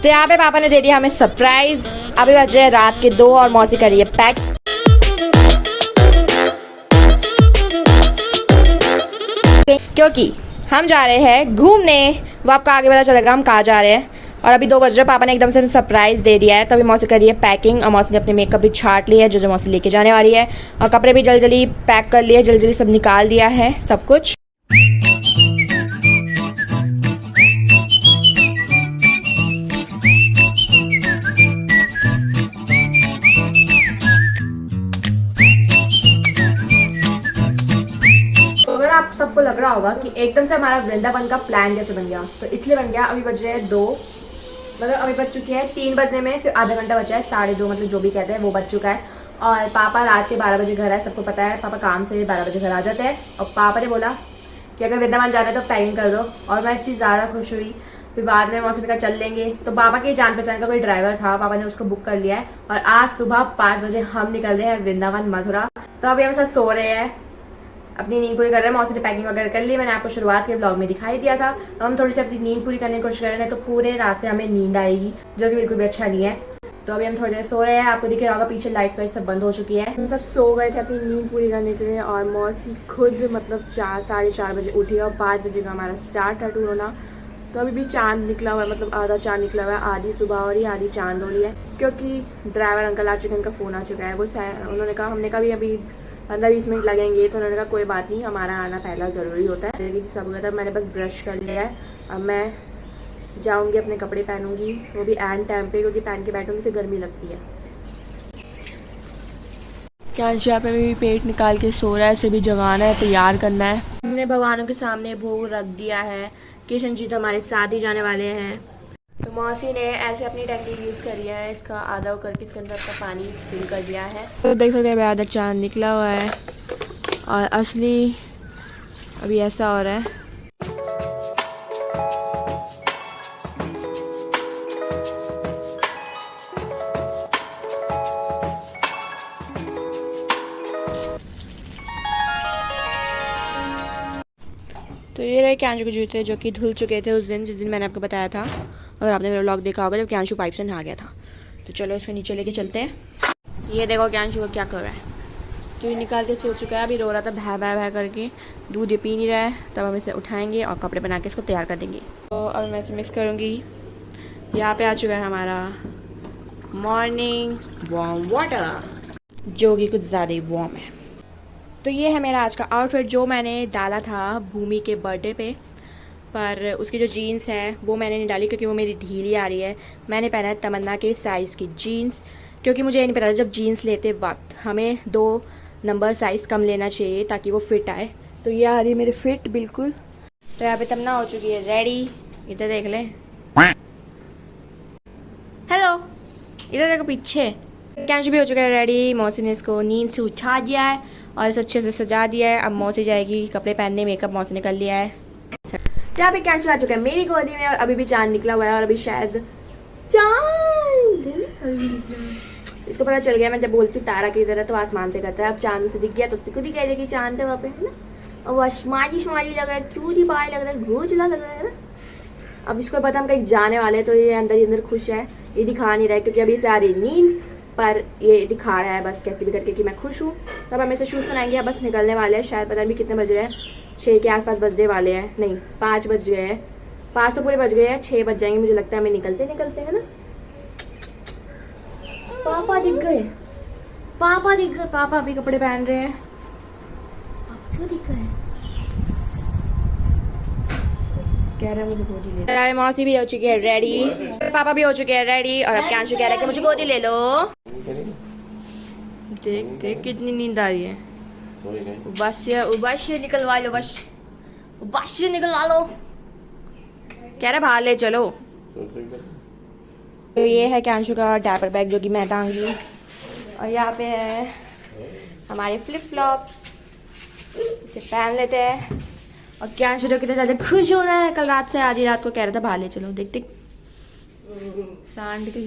तो यहाँ पे पापा ने दे दिया हमें सरप्राइज। अभी बज रहे हैं रात के 2 और मौसी करी है पैक। क्योंकि हम जा रहे हैं घूमने, वो आपको आगे पता चलेगा हम कहाँ जा रहे हैं। और अभी 2 बज रहे, पापा ने एकदम से सरप्राइज दे दिया है। तो अभी मौसी करी है पैकिंग और मौसी ने अपने मेकअप भी छाट लिया है जो मौसी लेके जाने वाली है। और कपड़े भी जल्दी जल्दी पैक कर लिए, जल्दी जल्दी सब निकाल दिया है सब कुछ। आप सबको लग रहा होगा कि एकदम से हमारा वृंदावन का प्लान कैसे बन गया, तो इसलिए बन गया। अभी बज रहे हैं 2, मतलब अभी बज चुके हैं 3 बजने में सिर्फ आधा घंटा बचा है, 2:30 मतलब जो भी कहते हैं वो बज चुका है। और पापा रात के 12 बजे घर है, सबको पता है पापा काम से 12 बजे घर आ जाते हैं। और पापा ने बोला कि अगर वृंदावन जा रहे हैं तो पैकिंग कर दो। और मैं इतनी ज़्यादा खुश हुई। फिर बाद में मौसम का चल लेंगे, तो पापा के जान पहचान का कोई ड्राइवर था, पापा ने उसको बुक कर लिया है। और आज सुबह 5 बजे हम निकल रहे हैं वृंदावन मथुरा। तो अभी हम सब सो रहे हैं, अपनी नींद पूरी कर रहे हैं। मौसी ने पैकिंग वगैरह कर ली, मैंने आपको शुरुआत के ब्लॉग में दिखाई दिया था। तो हम थोड़ी सी अपनी नींद पूरी करने की कोशिश कर रहे हैं, तो पूरे रास्ते हमें नींद आएगी जो कि बिल्कुल भी अच्छा नहीं है। तो अभी हम थोड़ी देर सो रहे हैं। आपको दिख रहा होगा पीछे लाइट्स वाइट सब बंद हो चुकी है। हम सब सो गए थे अपनी नींद पूरी करने के लिए। और मौसी खुद मतलब 4-4:30 बजे उठी और 5 बजे का हमारा स्टार्ट है टूर होना। तो अभी भी चांद निकला हुआ है, मतलब आधा चांद निकला हुआ है, आधी सुबह हो रही है आधी चांद हो रही है। क्योंकि ड्राइवर अंकल आ चुके हैं, उनका फ़ोन आ चुका है। वो उन्होंने कहा, हमने कहा भी अभी 15-20 मिनट लगेंगे, तो उन्होंने कहा कोई बात नहीं, हमारा आना पहला ज़रूरी होता है। लेकिन सब गया था, मैंने बस ब्रश कर लिया है। अब मैं जाऊंगी अपने कपड़े पहनूंगी, वो भी एंड टाइम पे, क्योंकि पहन के बैठूंगी फिर गर्मी लगती है। क्या यहाँ पे भी पेट निकाल के सो रहा है, इसे भी जगाना है, तैयार करना है। हमने भगवानों के सामने भोग रख दिया है। किशन जी तो हमारे साथ ही जाने वाले हैं। तो मौसी ने ऐसे अपनी टंकी यूज़ करी है, इसका आधा करके इसके अंदर का पानी फिल कर दिया है। तो देख सकते हैं आधा चांद निकला हुआ है और असली अभी ऐसा हो रहा है। तो ये रहे क्यांशु के जूते जो कि धुल चुके थे उस दिन, जिस दिन मैंने आपको बताया था। अगर आपने मेरा व्लॉग देखा होगा जब क्यांशु पाइप से नहा गया था। तो चलो इसको नीचे लेके चलते हैं। ये देखो क्यांशु को क्या कर रहा है, तो ये निकाल के सो चुका है। अभी रो रहा था भै भै भै करके, दूध ये पी नहीं रहा है। तब हम इसे उठाएंगे और कपड़े बना के इसको तैयार कर देंगे। तो अब मैं इसे मिक्स करूँगी। यहाँ पे आ चुका है हमारा मॉर्निंग वार्म वाटर, जो कि कुछ ज़्यादा ही वार्म है। तो ये है मेरा आज का आउटफिट जो मैंने डाला था भूमि के बर्थडे पे। पर उसकी जो जीन्स है वो मैंने नहीं डाली क्योंकि वो मेरी ढीली आ रही है। मैंने पहना है तमन्ना के साइज़ की जीन्स, क्योंकि मुझे ये नहीं पता था जब जीन्स लेते वक्त हमें 2 नंबर साइज़ कम लेना चाहिए ताकि वो फिट आए। तो ये आ रही है मेरे फिट बिल्कुल। तो यहाँ पे तमन्ना हो चुकी है रेडी, इधर देख ले, हेलो इधर देखो पीछे। क्यांशु भी हो चुका है रेडी। मौसी ने इसको नींद से उठा दिया है और इसे अच्छे से सजा दिया है। अब मौसी जाएगी कपड़े पहनने, मेकअप मौसी ने कर लिया है। यहाँ पे क्यांशु आ चुका है मेरी गोदी में और अभी भी चांद निकला हुआ है। और अभी शायद चांद इसको पता चल गया, मैं जब बोलती हूँ तारा की तरह तो आसमान पे करता है। अब चांद उसे दिख गया तो उससे खुद ही कह देगी चांद है वहाँ पे, है ना। और वो आसमानी लग रहा है, चूड़ी पाए लग रहा है, घोचला लग रहा है ना। अब इसको पता हम कहीं जाने वाले, तो ये अंदर ही अंदर खुश है। ये दिखा नहीं रहा है क्योंकि अभी इसे आ रही नींद, पर ये दिखा रहा है बस कैसे भी करके कि मैं खुश हूँ। तब हम इसे शूज़ बनाएंगे, बस निकलने वाले हैं। शायद पता नहीं कितने बज रहे हैं, 6 के आसपास बजने वाले हैं। नहीं 5 बज गए हैं, 5 तो पूरे बज गए हैं, 6 बज जाएंगे मुझे लगता है हमें निकलते निकलते, है ना। पापा दिख गए, पापा दिख गए, पापा अभी कपड़े पहन रहे हैं। पापा क्यों दिख गए, कह रहे हैं मुझे गोदी ले लो। मौसी भी हो चुकी है रेडी, पापा भी हो चुके हैं रेडी। और अब क्यांशु कह रहा है कि मुझे गोदी ले लो। देख देख कितनी नींद आ रही है। उबास्य निकलवा लो, बस उबास्य निकलवा लो। कह रहा बाहर ले चलो। तो ये है क्यांशु का डायपर बैग जो कि मैं टांगी। और यहाँ पे है हमारे फ्लिप फ्लॉप्स, इसे पहन लेते हैं। और क्यांशु तो कितना ज़्यादा खुश हो रहा है, कल रात से आधी रात को कह रहा था बाहर ले चलो। देख देख सांड के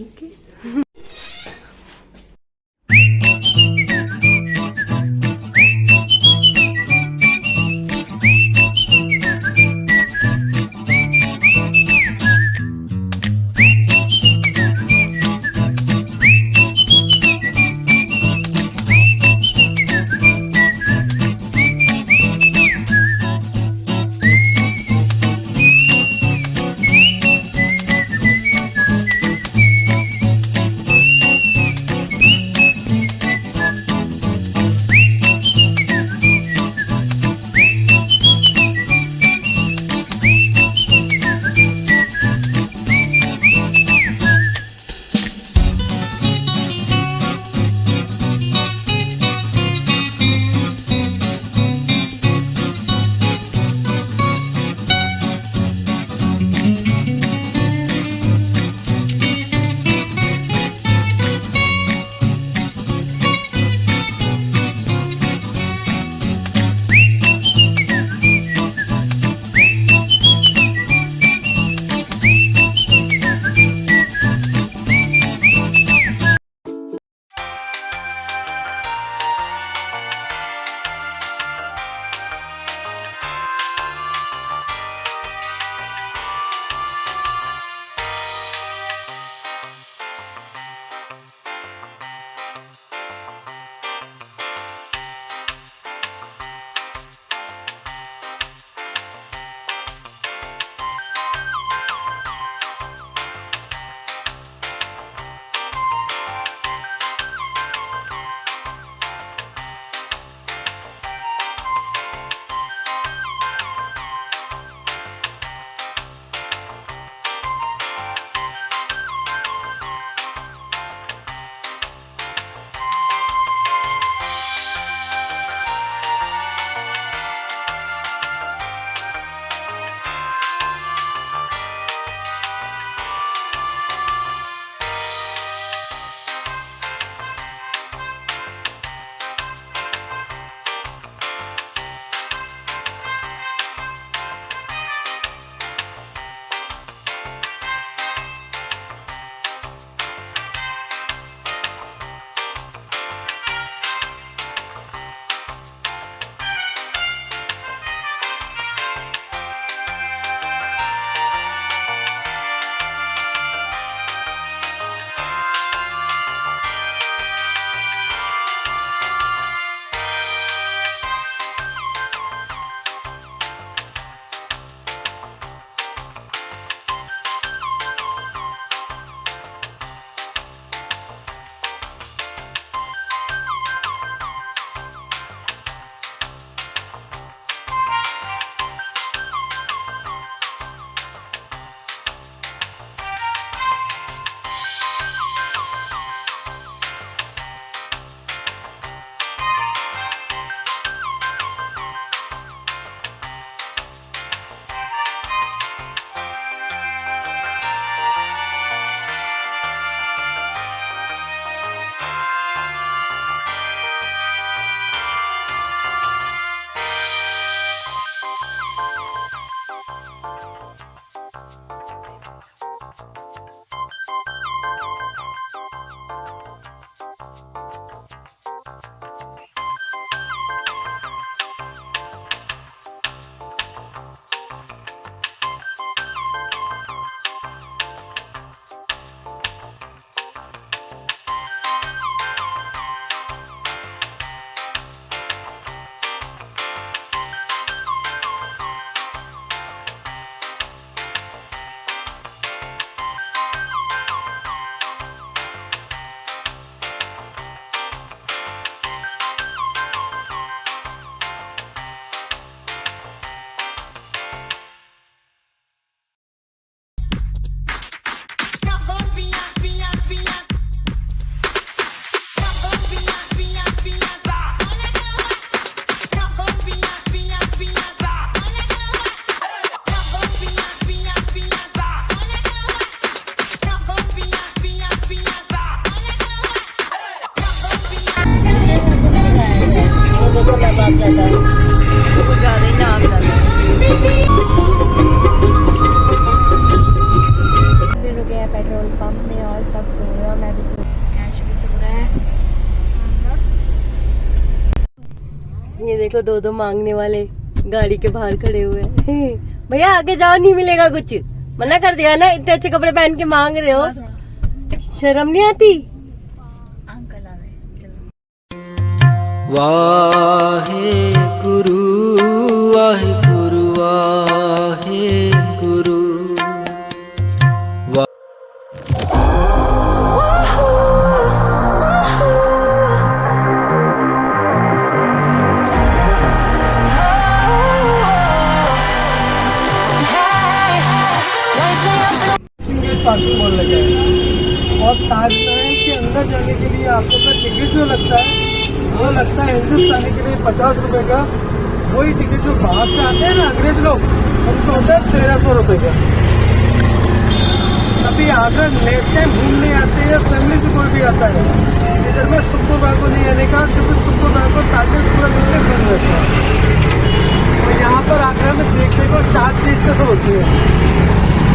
पेट्रोल पंप में और सब सो रहे हैं और मैं भी सो, कैश भी सो रहा है। ये देखो दो दो मांगने वाले गाड़ी के बाहर खड़े हुए हैं। भैया आगे जाओ, नहीं मिलेगा कुछ, मना कर दिया ना, इतने अच्छे कपड़े पहन के मांग रहे हो, शर्म नहीं आती? अंकल आ गए, वाहे गुरु वाहे गुरु वाहे गुरु। पार्किंग मॉल लगा है और ताजमहल के अंदर जाने के लिए आपको का टिकट जो लगता है वो लगता है हिंदुस्तानी के लिए 50 रुपए का। वही टिकट जो बाहर से आते हैं ना अंग्रेज लोग, उनको होता है 1300 रुपए का। अभी आगरा नेक्स्ट टाइम घूमने आते हैं, फैमिली से कोई भी आता है इधर में शुक्रवार को नहीं आने का, क्योंकि शुक्रवार को ताजमहल पूरा मिलकर बंद रहता है। और यहाँ पर आगरा में देखने को 4 चीज का सब होती है।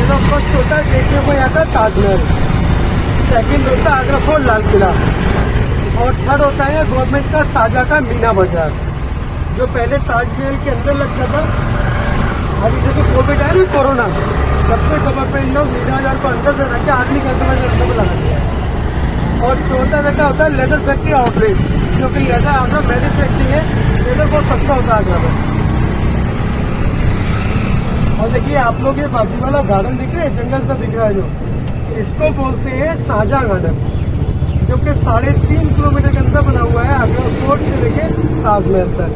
तो फर्स्ट होता है देखने को यहाँ का ताजमहल, सेकंड होता है आगरा फोर्ट लाल किला, और थर्ड होता है गवर्नमेंट का साजा का मीना बाजार, जो पहले ताजमहल के अंदर लगता था। अभी जो कोविड आया ना कोरोना, सबसे गवर्नमेंट लोग मीना बाजार को अंदर से रख के आदमी के अंदर में लगा दिया। और चौथा जगह होता है लेदर फैक्ट्री आउटलेट, जो कि लेदर आगरा मैन्युफैक्चरिंग है, लेदर बहुत सस्ता होता है आगरा में। और देखिए आप लोग ये बाजू वाला गार्डन दिख रहा है, जंगल सा दिख रहा है, जो इसको बोलते हैं साझा गार्डन, जो कि 3.5 किलोमीटर के अंदर बना हुआ है आगरा फोर्ट से लेके ताजमहल तक।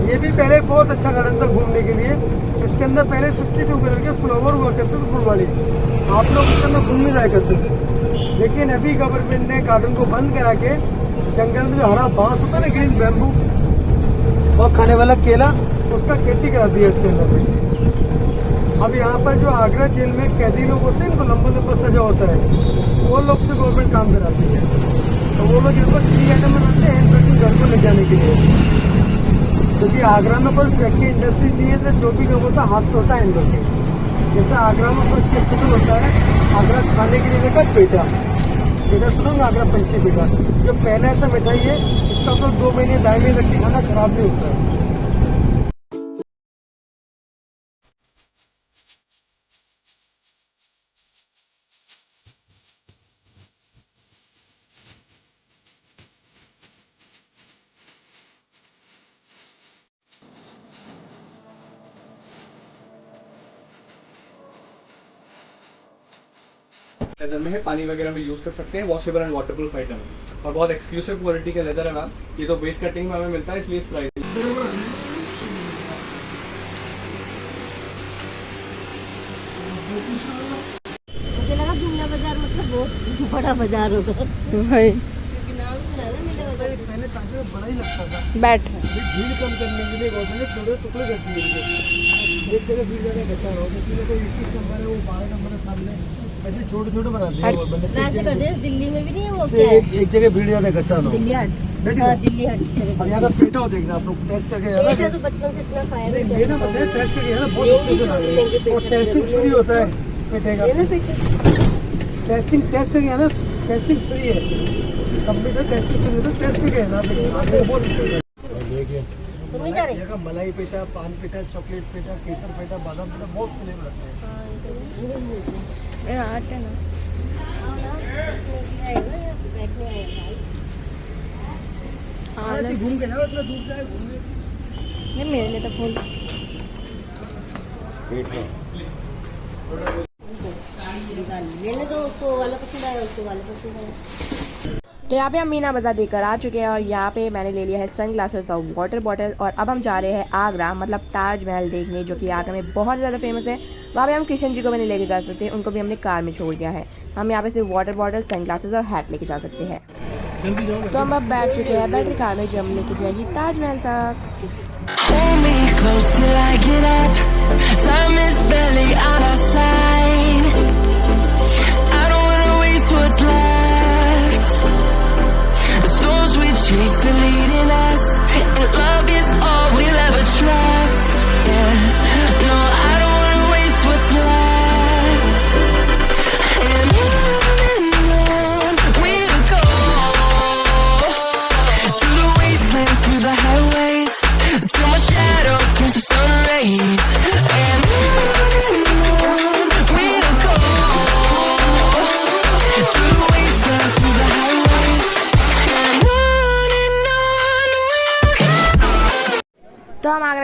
ये भी पहले बहुत अच्छा गार्डन था घूमने के लिए। इसके अंदर पहले 52 कलर के फ्लावर हुआ करते थे, फुलवाड़ी, आप लोग इसके अंदर घूमने जाया करते थे। लेकिन अभी गवर्नमेंट ने गार्डन को बंद करा के जंगल में जो हरा बांस होता है ना, ग्रीन बैम्बू और खाने वाला केला, उसका खेती करा दिया इसके अंदर। अब यहाँ पर जो आगरा जेल में कैदी लोग होते हैं, इनको लंबा लंबा सजा होता है, वो लोग से गवर्नमेंट काम कराती है। तो वो लोग इनको 3 आइटम बनाते हैं घर को ले जाने के लिए, क्योंकि आगरा में कोई फैक्ट्री इंडस्ट्री नहीं है, तो जो भी काम होता है हाथ से होता है इनको। जैसे आगरा में फर्स्ट स्पेशल होता है आगरा खाने के लिए का पेटा, पेटा सुनोगे, आगरा पंछी पेटा, जो पहले ऐसा मिठाई है, इसका तो 2 महीने 2.5 महीने तक खाना खराब नहीं होता है। लेदर में है, पानी वगैरह में यूज कर सकते हैं, वॉशेबल एंड वाटरप्रूफ आइटम है और बहुत एक्सक्लूसिव क्वालिटी का लेदर है मैम। ये तो बेस कटिंग में हमें मिलता है, इसलिए इस प्राइस। मुझे लगा मीना बाजार मतलब बहुत बड़ा बाजार होगा। भाई पहले ताजमहल बड़ा ही लगता था, बैठ भीड़ कम करने के लिए गवर्नमेंट छोटे टुकड़े कर दिए। एक जगह भीड़ ज्यादा इकट्ठा हो, जिसमें कोई 21 नंबर है वो 12 नंबर है सामने, ऐसे छोटे छोटे बना दिए। ऐसे करते हैं, दिल्ली में भी नहीं है वो, से क्या है? एक जगह भीड़ ज्यादा इकट्ठा हो। दिल्ली हट, बेटी हाँ दिल्ली हट। अब यहाँ का पेटा हो देखना आप लोग, टेस्ट करके है ना, पेटा तो बचपन से इतना खाया है। ये ना बताए टेस्ट करके है ना, बहुत लेंगे अच्छा तो लेंगे पेटा। और टेस्टिंग फ्री होता है पेटे का। ये ना पेटा टेस्टिंग टेस्ट करके है ना, टेस्टिंग फ्री है, कंपनी का टेस्टिंग फ्री होता है, टेस्ट करके है ना बहुत अच्छा है। तुम नहीं जा रहे? यहाँ का मलाई पेटा, पान पेटा, चॉकलेट पेटा, केसर पेटा, बादाम पेटा, बहुत फ्लेवर रहते हैं। आटे ना सारा चीज घूम के जाओ, इतना दूर जाए घूमने। ये मेरे लिए तो फूल। मैंने तो उसको वाला पसंद आया, उसको वाला पसंद आया। तो यहाँ पे हम मीना बाजार देकर आ चुके हैं और यहाँ पे मैंने ले लिया है सन ग्लासेस और वाटर बॉटल। और अब हम जा रहे हैं आगरा, मतलब ताजमहल देखने, जो कि आगरा में बहुत ज़्यादा फेमस है। वहाँ पे हम कृष्ण जी को भी नहीं लेके जा सकते, उनको भी हमने कार में छोड़ दिया है। हम यहाँ पे सिर्फ वाटर बॉटल, सन ग्लासेस और हैट लेके जा सकते हैं। तो हम अब बैठ चुके हैं बैटरी कार में, जो हम लेके जाएगी ताजमहल तक। Hold me close till I get up. Time is barely on our side. I don't wanna waste what's left. The storms we chase are leading us, and love is all we'll ever trust. Yeah, no, I don't wanna waste what's left. And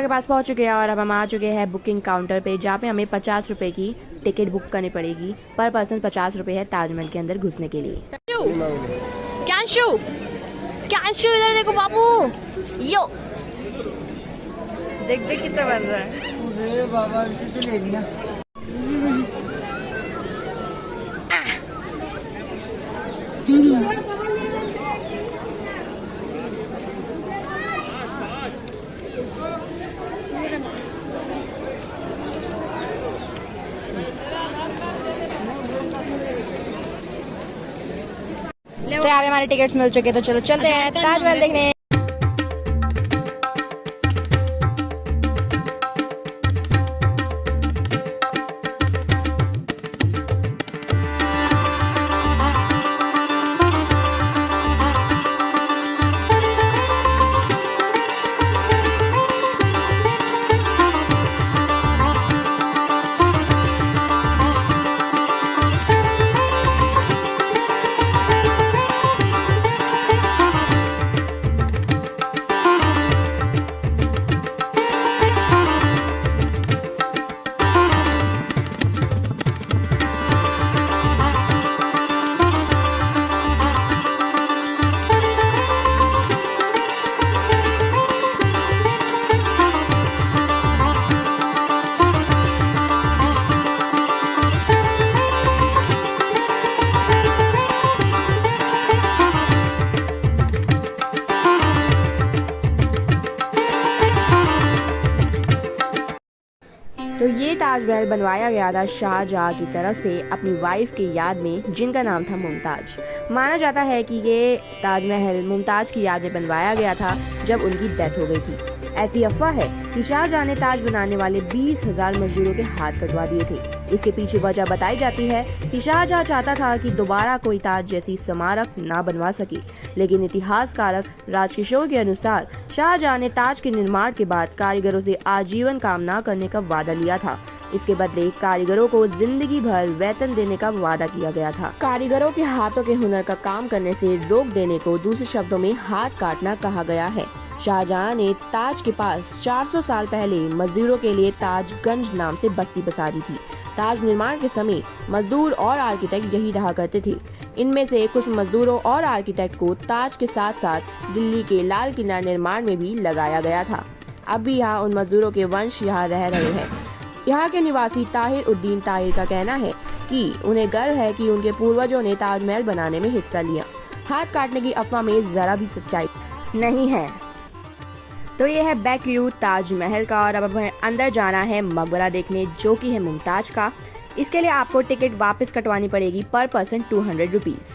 पास पहुंच चुके हैं और अब हम आ चुके हैं booking counter पे, जहाँ पे हमें 50 रुपए की टिकट बुक करनी पड़ेगी। पर पर्सन 50 रुपए है ताजमहल के अंदर घुसने के लिए। कैंशु इधर देखो बाबू, यो देख देख कितना बन रहा है। अरे बाबा तो ले लिया। तो यहाँ पे हमारे टिकट्स मिल चुके, तो चलो चलते हैं ताजमहल देखने। तो ये ताजमहल बनवाया गया था शाहजहां की तरफ से अपनी वाइफ की याद में, जिनका नाम था मुमताज। माना जाता है कि ये ताजमहल मुमताज की याद में बनवाया गया था जब उनकी डेथ हो गई थी। ऐसी अफवाह है कि शाहजहां ने ताज बनाने वाले 20,000 मजदूरों के हाथ कटवा दिए थे। इसके पीछे वजह बताई जाती है कि शाहजहां चाहता था कि दोबारा कोई ताज जैसी स्मारक ना बनवा सके, लेकिन इतिहासकारक राजकिशोर के अनुसार शाहजहां ने ताज के निर्माण के बाद कारीगरों से आजीवन काम न करने का वादा लिया था। इसके बदले कारीगरों को जिंदगी भर वेतन देने का वादा किया गया था। कारीगरों के हाथों के हुनर का काम करने से रोक देने को दूसरे शब्दों में हाथ काटना कहा गया है। शाहजहां ने ताज के पास 400 साल पहले मजदूरों के लिए ताजगंज नाम से बस्ती बसारी थी। ताज निर्माण के समय मजदूर और आर्किटेक्ट यही रहा करते थे। इनमें से कुछ मजदूरों और आर्किटेक्ट को ताज के साथ साथ दिल्ली के लाल किला निर्माण में भी लगाया गया था। अब भी यहाँ उन मजदूरों के वंश यहाँ रह रहे हैं। यहाँ के निवासी ताहिर उद्दीन ताहिर का कहना है कि उन्हें गर्व है कि उनके पूर्वजों ने ताजमहल बनाने में हिस्सा लिया। हाथ काटने की अफवाह में जरा भी सच्चाई नहीं है। तो ये है बैक व्यू ताजमहल का, और अब हमें अंदर जाना है मकबरा देखने, जो कि है मुमताज का। इसके लिए आपको टिकट वापस कटवानी पड़ेगी, पर पर्सन 200 रुपीज।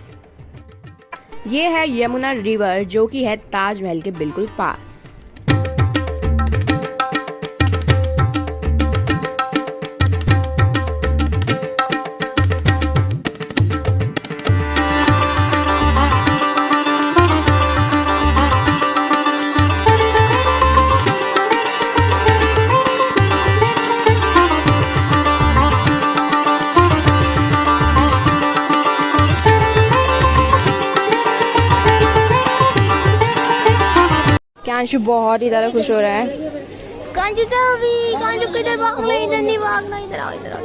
ये है यमुना रिवर, जो कि है ताजमहल के बिल्कुल पास। कांशु बहुत ही ज्यादा खुश हो रहा है। कांशु सेल्फी, कांशु किधर भागना, इधर नहीं भागना, इधर आओ, इधर आओ।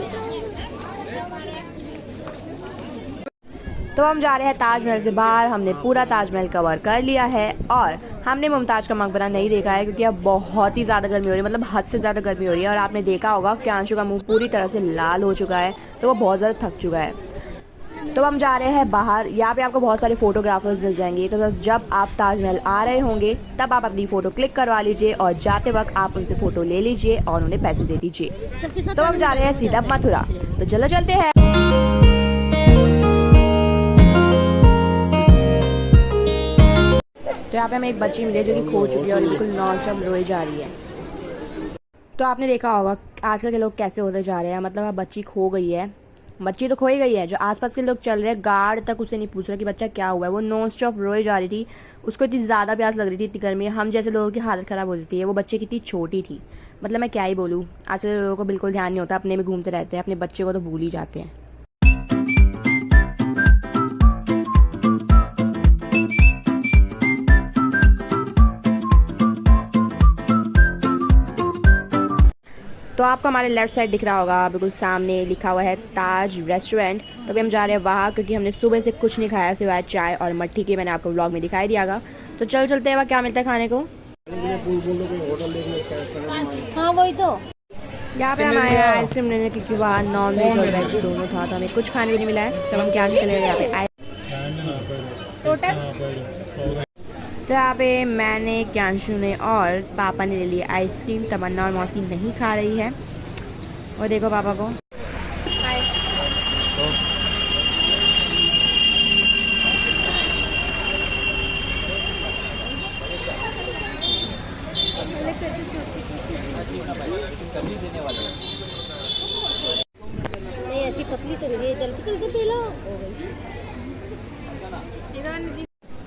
तो हम जा रहे हैं ताजमहल से बाहर। हमने पूरा ताजमहल कवर कर लिया है और हमने मुमताज का मकबरा नहीं देखा है, क्योंकि अब बहुत ही ज़्यादा गर्मी हो रही है, मतलब हद से ज़्यादा गर्मी हो रही है। और आपने देखा होगा कि कांशु का मुंह पूरी तरह से लाल हो चुका है, तो वो बहुत ज़्यादा थक चुका है। तो हम जा रहे हैं बाहर। यहाँ पे आपको बहुत सारे फोटोग्राफर्स मिल जाएंगे, तो जब आप ताजमहल आ रहे होंगे तब आप अपनी फ़ोटो क्लिक करवा लीजिए और जाते वक्त आप उनसे फ़ोटो ले लीजिए और उन्हें पैसे दे दीजिए। तो हम जा रहे हैं सीधा मथुरा, तो चलो चलते हैं। तो यहाँ पे हमें एक बच्ची मिली जो कि खो चुकी है और बिल्कुल नॉन स्टॉप रोई जा रही है। तो आपने देखा होगा आजकल के लोग कैसे होते जा रहे हैं, मतलब अब बच्ची खो गई है, बच्ची तो खोई गई है, जो आसपास के लोग चल रहे हैं गार्ड तक उससे नहीं पूछ रहा कि बच्चा क्या हुआ है। वो नॉन स्टॉप रोए जा रही थी, उसको इतनी ज़्यादा प्यास लग रही थी, इतनी गर्मी, हम जैसे लोगों की हालत ख़राब हो जाती है। वो बच्चे कितनी छोटी थी, मतलब मैं क्या ही बोलूँ। आजकल लोगों को बिल्कुल ध्यान नहीं होता, अपने में घूमते रहते हैं, अपने बच्चे को तो भूल ही जाते हैं। तो आपको हमारे लेफ्ट साइड दिख रहा होगा बिल्कुल सामने लिखा हुआ है ताज रेस्टोरेंट। तो अभी हम जा रहे हैं वहाँ क्योंकि हमने सुबह से कुछ नहीं खाया सिवाय चाय और मट्ठी की। मैंने आपको व्लॉग में दिखाई दियागा। तो चलते हैं वहाँ क्या मिलता है खाने को। हाँ वही तो। यहाँ पे हम आए हैं आइसक्रीम लेने क्योंकि वहाँ नॉन वेज और वेज दोनों था तो हमें कुछ खाने भी नहीं मिला है। तो हम क्या चले यहाँ पे आए। तो यहाँ पे मैंने, क्यांशु ने और पापा ने ले लिया आइसक्रीम। तमन्ना और मौसी नहीं खा रही है। और देखो पापा को। नहीं ऐसी पतली तो नहीं है, जल्दी पी लो।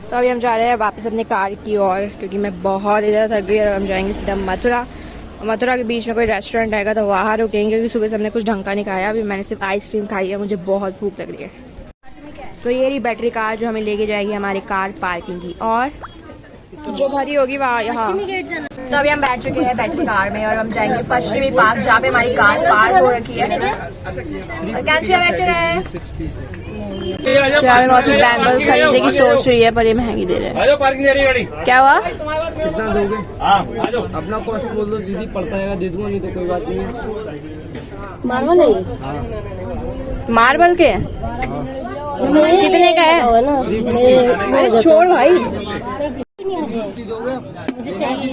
तो अभी हम जा रहे हैं वापस अपने कार की ओर क्योंकि मैं बहुत इधर थक गई। और हम जाएंगे सीधा मथुरा। मथुरा के बीच में कोई रेस्टोरेंट आएगा तो वहाँ रुकेंगे क्योंकि सुबह से हमने कुछ ढंग का नहीं खाया। अभी मैंने सिर्फ आइसक्रीम खाई है, मुझे बहुत भूख लग रही है। तो ये रही बैटरी कार जो हमें लेके जाएगी हमारी कार पार्किंग की और जो भरी होगी वहाँ यहाँ। तो अभी हम बैठ चुके हैं बैटरी कार में और हम जाएंगे पश्चिमी पार्क जहाँ पे हमारी कार पार्क हो रखी है। और कैंची बैठ चुके हैं। यार बहुत ही बैंगल्स खरीदने की सोच रही है पर ये महंगी दे रहे हैं। पार्किंग दे रही गाड़ी। क्या हुआ? कितना दोगे? अपना कॉस्ट बोल दो दीदी, पड़ता है दे दूंगा, नहीं तो कोई बात नहीं। मार्बल नहीं, मार्बल के कितने का है? अरे छोड़ भाई, मुझे चाहिए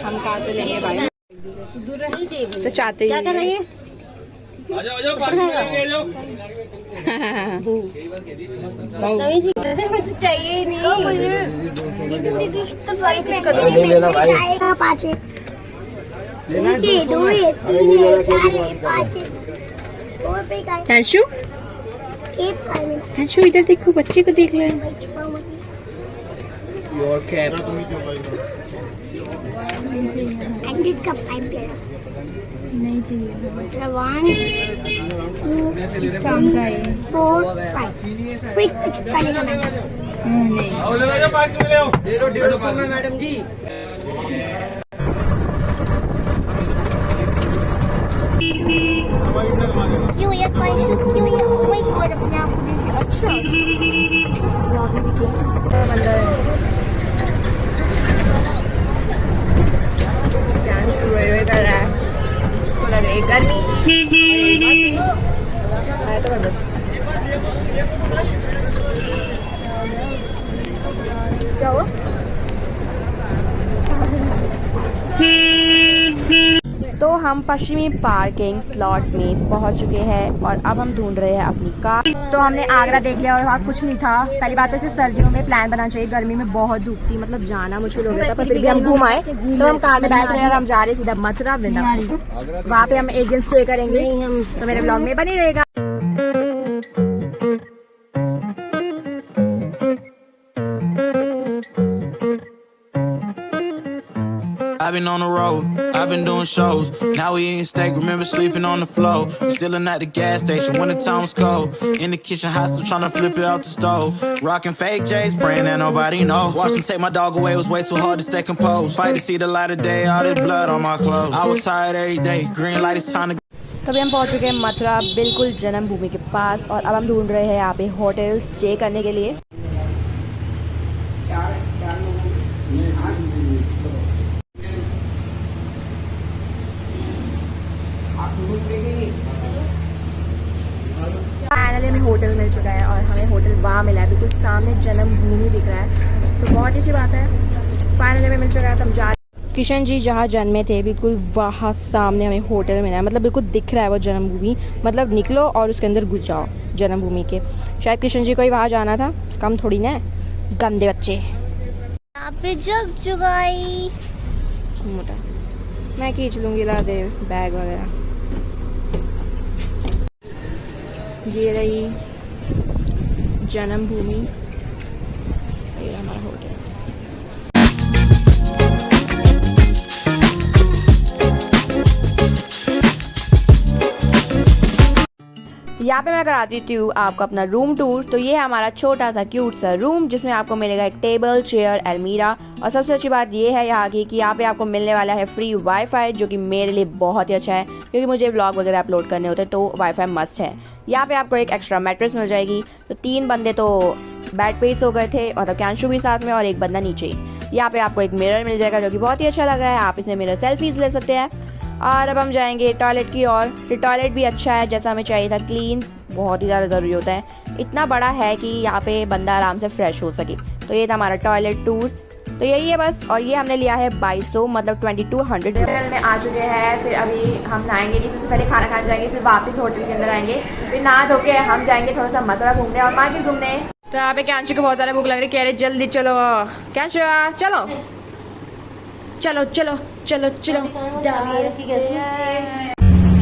हम कहाँ से लेंगे भाई? नहीं चाहिए। तो चाहते क्या ही कर रही है? नवीन जी मुझे चाहिए ही नहीं। नहीं लेना भाई, कैंशु कैंशु इधर देखो, बच्चे को देख ले। Your cap. नहीं चाहिए। 1 2 3 4 5 फ्री कुछ पड़ेगा मैडम। नहीं दे दो 150 में मैडम जी। क्यों ये कोई कोई अपने आप को देखे। अच्छा कर रहा है, उसको लग रही है गर्मी। क्या हुआ? तो हम पश्चिमी पार्किंग स्लॉट में पहुंच चुके हैं और अब हम ढूंढ रहे हैं अपनी कार। तो हमने आगरा देख लिया और वहाँ कुछ नहीं था। पहली बात तो इसे सर्दियों में प्लान बनाना चाहिए, गर्मी में बहुत धूप थी, मतलब जाना मुश्किल हो गया था। पर फिर भी हम घूम आए। तो हम कार में बैठ रहे हैं और हम जा रहे हैं सीधा मथुरा वृंदावन। वहाँ पे हम एक दिन स्टे करेंगे। तो मेरे ब्लॉग में बनी रहेगा। I've been on the road, I've been doing shows. Now we eating steak, remember sleeping on the floor. We Chillin' at the gas station when the time was cold. In the kitchen, hot still tryna flip it out the stove. Rockin' fake J's, praying that nobody know. Watch them take my dog away, it was way too hard to stay composed. Fight to see the light of day, all this blood on my clothes. I was tired every day, green light, it's time to. तभी हम पहुंच चुके हैं मथुरा, बिल्कुल जन्मभूमि के पास। और अब हम ढूंढ रहे हैं यहाँ पे होटल स्टे करने के लिए। फाइनली हमें होटल मिल चुका है और हमें होटल वहाँ मिला है, बिल्कुल सामने जन्मभूमि दिख रहा है। तो बहुत अच्छी बात है, फाइनली हमें मिल चुका है। तो हम जा किशन जी जहाँ जन्मे थे बिल्कुल वहाँ सामने हमें होटल मिला है, मतलब बिल्कुल दिख रहा है वो जन्मभूमि। मतलब निकलो और उसके अंदर घुस जाओ जन्मभूमि के। शायद किशन जी को ही वहाँ जाना था, कम थोड़ी ना गंदे बच्चे। यहाँ पे जग जुगाई मोटा मैं खींच लूँगी, ला दे बैग वगैरह। ये रही जन्मभूमि, ये हमारा होटल। यहाँ पे मैं कराती हूँ आपको अपना रूम टूर। तो ये है हमारा छोटा सा क्यूट सा रूम, जिसमें आपको मिलेगा एक टेबल, चेयर, अलमीरा, और सबसे अच्छी बात ये है यहाँ की कि यहाँ पे आपको मिलने वाला है फ्री वाईफाई, जो कि मेरे लिए बहुत ही अच्छा है क्योंकि मुझे व्लॉग वगैरह अपलोड करने होते हैं तो वाईफाई मस्ट है। यहाँ पे आपको एक एक्स्ट्रा मैट्रेस मिल जाएगी। तो 3 बंदे तो बेड पे ही सो गए थे, और कैंशु भी साथ में और एक बंदा नीचे ही। यहाँ पे आपको एक मिरर मिल जाएगा जो कि बहुत ही अच्छा लग रहा है, आप इसमें मिरर सेल्फीज ले सकते हैं। और अब हम जाएंगे टॉयलेट की ओर। तो टॉयलेट भी अच्छा है जैसा हमें चाहिए था, क्लीन, बहुत ही ज़्यादा ज़रूरी होता है। इतना बड़ा है कि यहाँ पे बंदा आराम से फ्रेश हो सके। तो ये था हमारा टॉयलेट टूर। तो यही है बस। और ये हमने लिया है 2200 मतलब 2200 में आ चुके हैं। फिर अभी हम नहाएंगे नहीं, सबसे पहले खाना खाने जाएंगे, फिर वापस होटल के अंदर आएंगे, फिर नहा धो के हम जाएंगे थोड़ा सा मथुरा घूमने और मार्केट घूमने। तो यहाँ पे कैंशु को बहुत ज़्यादा भूख लग रही है, कह रहे जल्दी चलो कैंशु, चलो चलो चलो चलो चलो। क्या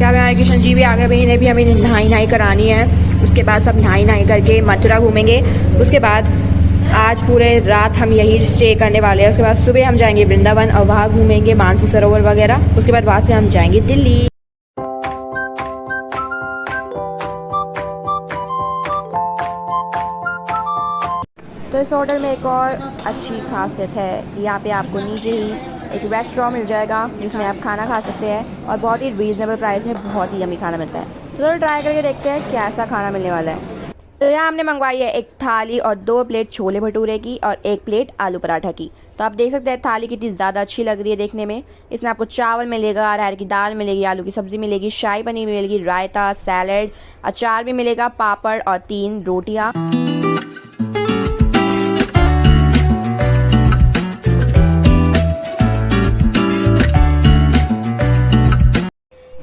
हमारे किशन जी भी आ गए, इन्हें भी हमें नहाई करानी है। उसके बाद सब नहाई करके मथुरा घूमेंगे। उसके बाद आज पूरे रात हम यही स्टे करने वाले हैं। उसके बाद सुबह हम जाएंगे वृंदावन और वहाँ घूमेंगे मानसी सरोवर वगैरह। उसके बाद वहाँ से हम जाएंगे दिल्ली। तो इस होटल में एक और अच्छी खासियत है कि यहाँ पे आपको नीचे ही एक रेस्टोरेंट मिल जाएगा जिसमें आप खाना खा सकते हैं, और बहुत ही रीजनेबल प्राइस में बहुत ही यम्मी खाना मिलता है। तो चलो ट्राई करके देखते हैं कैसा खाना मिलने वाला है। तो यहाँ हमने मंगवाई है एक थाली और 2 प्लेट छोले भटूरे की और 1 प्लेट आलू पराठा की। तो आप देख सकते हैं थाली कितनी ज़्यादा अच्छी लग रही है देखने में। इसमें आपको चावल मिलेगा, अरहर की दाल मिलेगी, आलू की सब्ज़ी मिलेगी, शाही पनीर मिलेगी, रायता, सैलड, अचार भी मिलेगा, पापड़ और 3 रोटियाँ।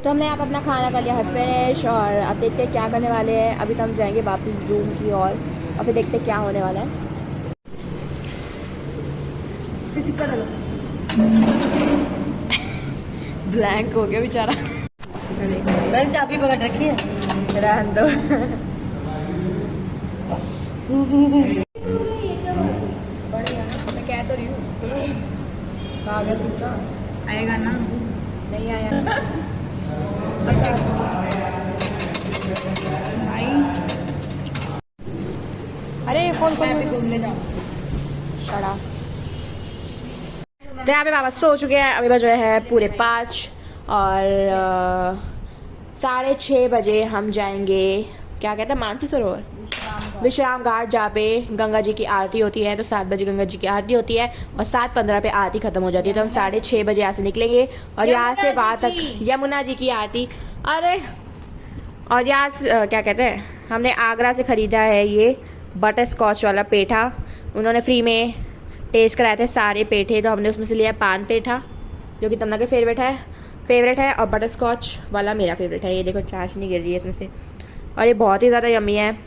तो हमने यहाँ पर अपना खाना कर लिया है फिनिश, और अब देखते हैं क्या करने वाले हैं। अभी तो हम जाएंगे वापस रूम की ओर और फिर देखते हैं क्या होने वाला है। ब्लैंक हो गया बेचारा। मैंने चाबी पकड़ रखी है, रहने दो। मैं कह तो रही हूँ कागज का आएगा ना, नहीं आया। अरे फोन घूमने जाओ शड़ा। तो यहाँ पे बाबा सो चुके हैं। अभी बजे है पूरे 5 और 6:30 बजे हम जाएंगे, क्या कहते हैं, मानसी सरोवर, विश्राम घाट, जहाँ पे गंगा जी की आरती होती है। तो 7 बजे गंगा जी की आरती होती है और 7:15 पे आरती खत्म हो जाती है। तो हम 6:30 बजे यहाँ से निकलेंगे और यहाँ से वहाँ तक यमुना जी की आरती। अरे और यहाँ से क्या कहते हैं, हमने आगरा से ख़रीदा है ये बटर स्कॉच वाला पेठा। उन्होंने फ्री में टेस्ट कराए थे सारे पेठे, तो हमने उसमें से लिया पान पेठा जो कि तमन्ना के फेवरेट है, और बटर स्कॉच वाला मेरा फेवरेट है। ये देखो चाशनी गिर रही है इसमें से, और ये बहुत ही ज़्यादा यम्मी है।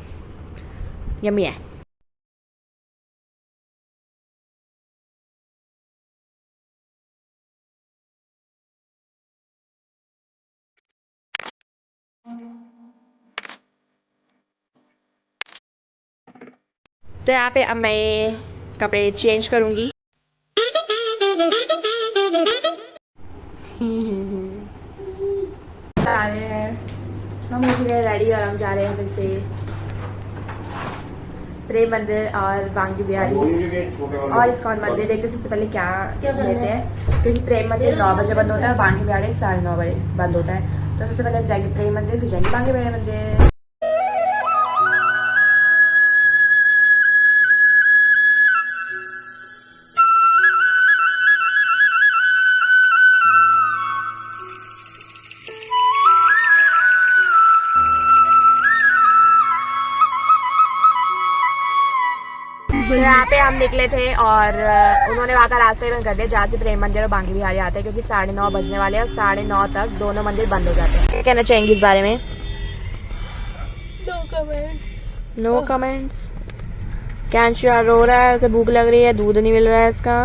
तो यहाँ पे अब मैं ये कपड़े चेंज करूँगी। आ रहे हैं हम हो गए रेडी और हम जा रहे हैं फिर से प्रेम मंदिर और बांकी बिहारी और इस्कॉन मंदिर। देखते सबसे पहले क्या लेते हैं, क्योंकि प्रेम मंदिर 9 बजे बंद होता है और बांकी बिहारी 9:30 बजे बंद होता है। तो सबसे पहले हम जाएंगे प्रेम मंदिर, फिर जाएंगे बांकी बिहारी मंदिर। तो यहाँ पे हम निकले थे और उन्होंने वहाँ का रास्ते बंद कर दिया जहाँ से प्रेम मंदिर और बांकी बिहारी आते हैं, क्योंकि 9:30 बजने वाले हैं और 9:30 तक दोनों मंदिर बंद हो जाते हैं। क्या कहना चाहेंगे इस बारे में? No comments. कैंशु यार रो रहा है, उसे भूख लग रही है, दूध नहीं मिल रहा है इसका।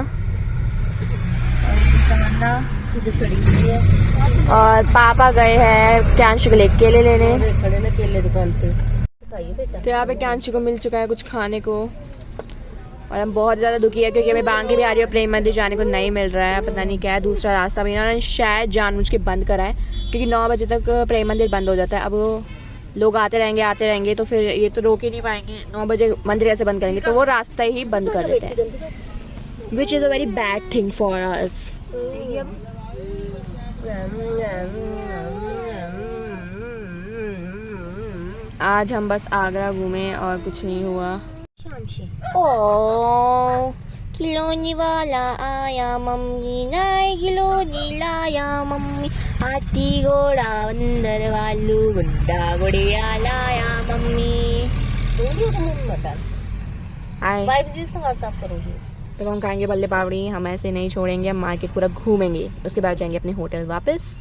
और पापा गए हैं कैंशु के लिए केले लेने। केले दुकान पे तो यहाँ पे कैंशु को मिल चुका है कुछ खाने को और हम बहुत ज़्यादा दुखी है क्योंकि हमें बांकी बिहारी और प्रेम मंदिर जाने को नहीं मिल रहा है। पता नहीं क्या है, दूसरा रास्ता भी इन्होंने शायद जानबूझ के बंद करा है क्योंकि 9 बजे तक प्रेम मंदिर बंद हो जाता है। अब वो लोग आते रहेंगे तो फिर ये तो रोक ही नहीं पाएंगे। 9 बजे मंदिर कैसे बंद करेंगे, तो वो रास्ता ही बंद कर देते हैं, which is a very bad thing for us. आज हम बस आगरा घूमे और कुछ नहीं हुआ। ओ खिलौने वाला आया मम्मी, नए खिलौने लाया मम्मी, हाथी घोड़ा बंदर वालू गुड्डा गुड़िया लाया मम्मी। तो हम खाएंगे बल्ले पावड़ी, हम ऐसे नहीं छोड़ेंगे, हम मार्केट पूरा घूमेंगे, उसके बाद जाएंगे अपने होटल वापस।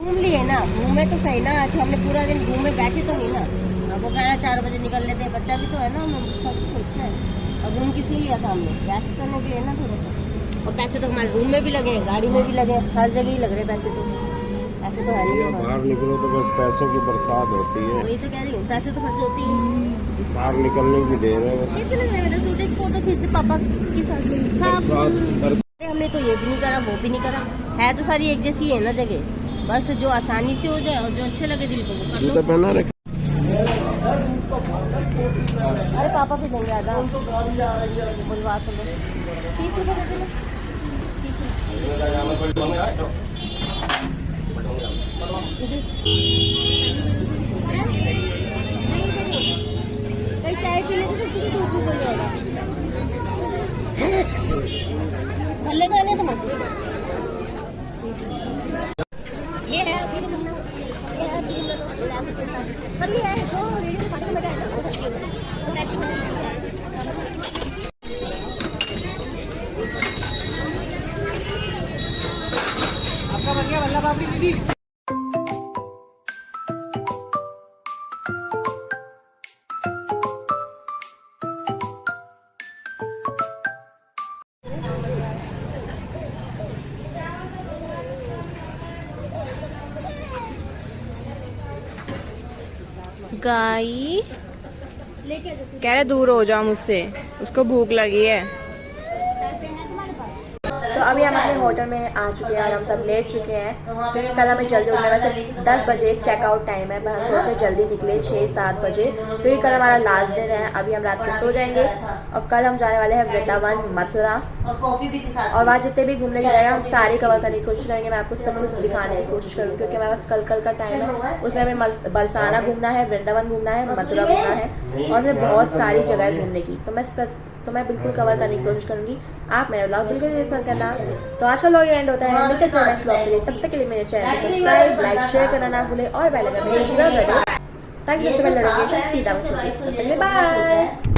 घूम लिए ना, घूमे तो सही ना, आज हमने पूरा दिन घूमे, बैठे तो नहीं ना। अब वो कह रहा 4 बजे निकल लेते, बच्चा भी तो है ना, हम उसका भी सोचना है। अब घूम किस लिए लिया था हमने, रेस्ट करने के लिए ना थोड़ा सा। और पैसे तो हमारे रूम में भी लगे, गाड़ी में भी लगे, हर जगह ही लग रहे पैसे तो। ऐसे तो है नहीं हमारे। बाहर निकलो तो बस पैसों की बरसात होती है। वही तो कह रही हूँ, पैसे तो खर्च होती है। बाहर निकलने की देर है। कैसे लग रहा है मेरा सूट, एक फोटो खींच दे पापा के साथ में। हमने तो ये भी नहीं करा, वो भी नहीं करा, है तो सारी एक जैसी है ना जगह, बस जो आसानी से हो जाए और जो अच्छे लगे दिल को वो कर लो। पहना रखे। अरे पापा भी देंगे आधा, बुलवा तो लो। 30 रुपये दे देना। कहीं चाय पी लेते तो किसी धूप निकल जाएगा। भले खाने तो मत ये है फिर ये है कभी है जो वीडियो में मजा आपका बन गया बल्ला पापड़ी दीदी। गाई कह रहे दूर हो जाओ मुझसे, उसको भूख लगी है। तो अभी हम अपने होटल में आ चुके हैं और हम सब लेट चुके हैं, क्योंकि कल हमें जल्दी उठना, वैसे 10 बजे चेकआउट टाइम है, पर हम थोड़ा सा जल्दी निकले 6-7 बजे, क्योंकि कल हमारा लास्ट दिन है। अभी हम रात को सो जाएंगे और कल हम जाने वाले हैं वृंदावन, मथुरा, और वहाँ जितने भी घूमने की जगह हम सारे कवर करने की कोशिश करेंगे। मैं आपको सब कुछ दिखाने की कोशिश करूँगी, क्योंकि हमारे पास कल का टाइम है, उसमें हमें बरसाना घूमना है, वृंदावन घूमना है, मथुरा घूमना है, और हमें बहुत सारी जगह घूमने की। तो मैं बिल्कुल कवर करने की कोशिश करूंगी। आप मेरा व्लॉग बिल्कुल मिस मत करना। तो आज का व्लॉग एंड होता है, मिलते हैं नेक्स्ट व्लॉग के लिए। तब तक के लिए मेरे चैनल को सब्सक्राइब, लाइक, शेयर करना ना भूलें और बेल आइकन जरूर दबाएं, ताकि जैसे मैं लड़के सीधा बाय।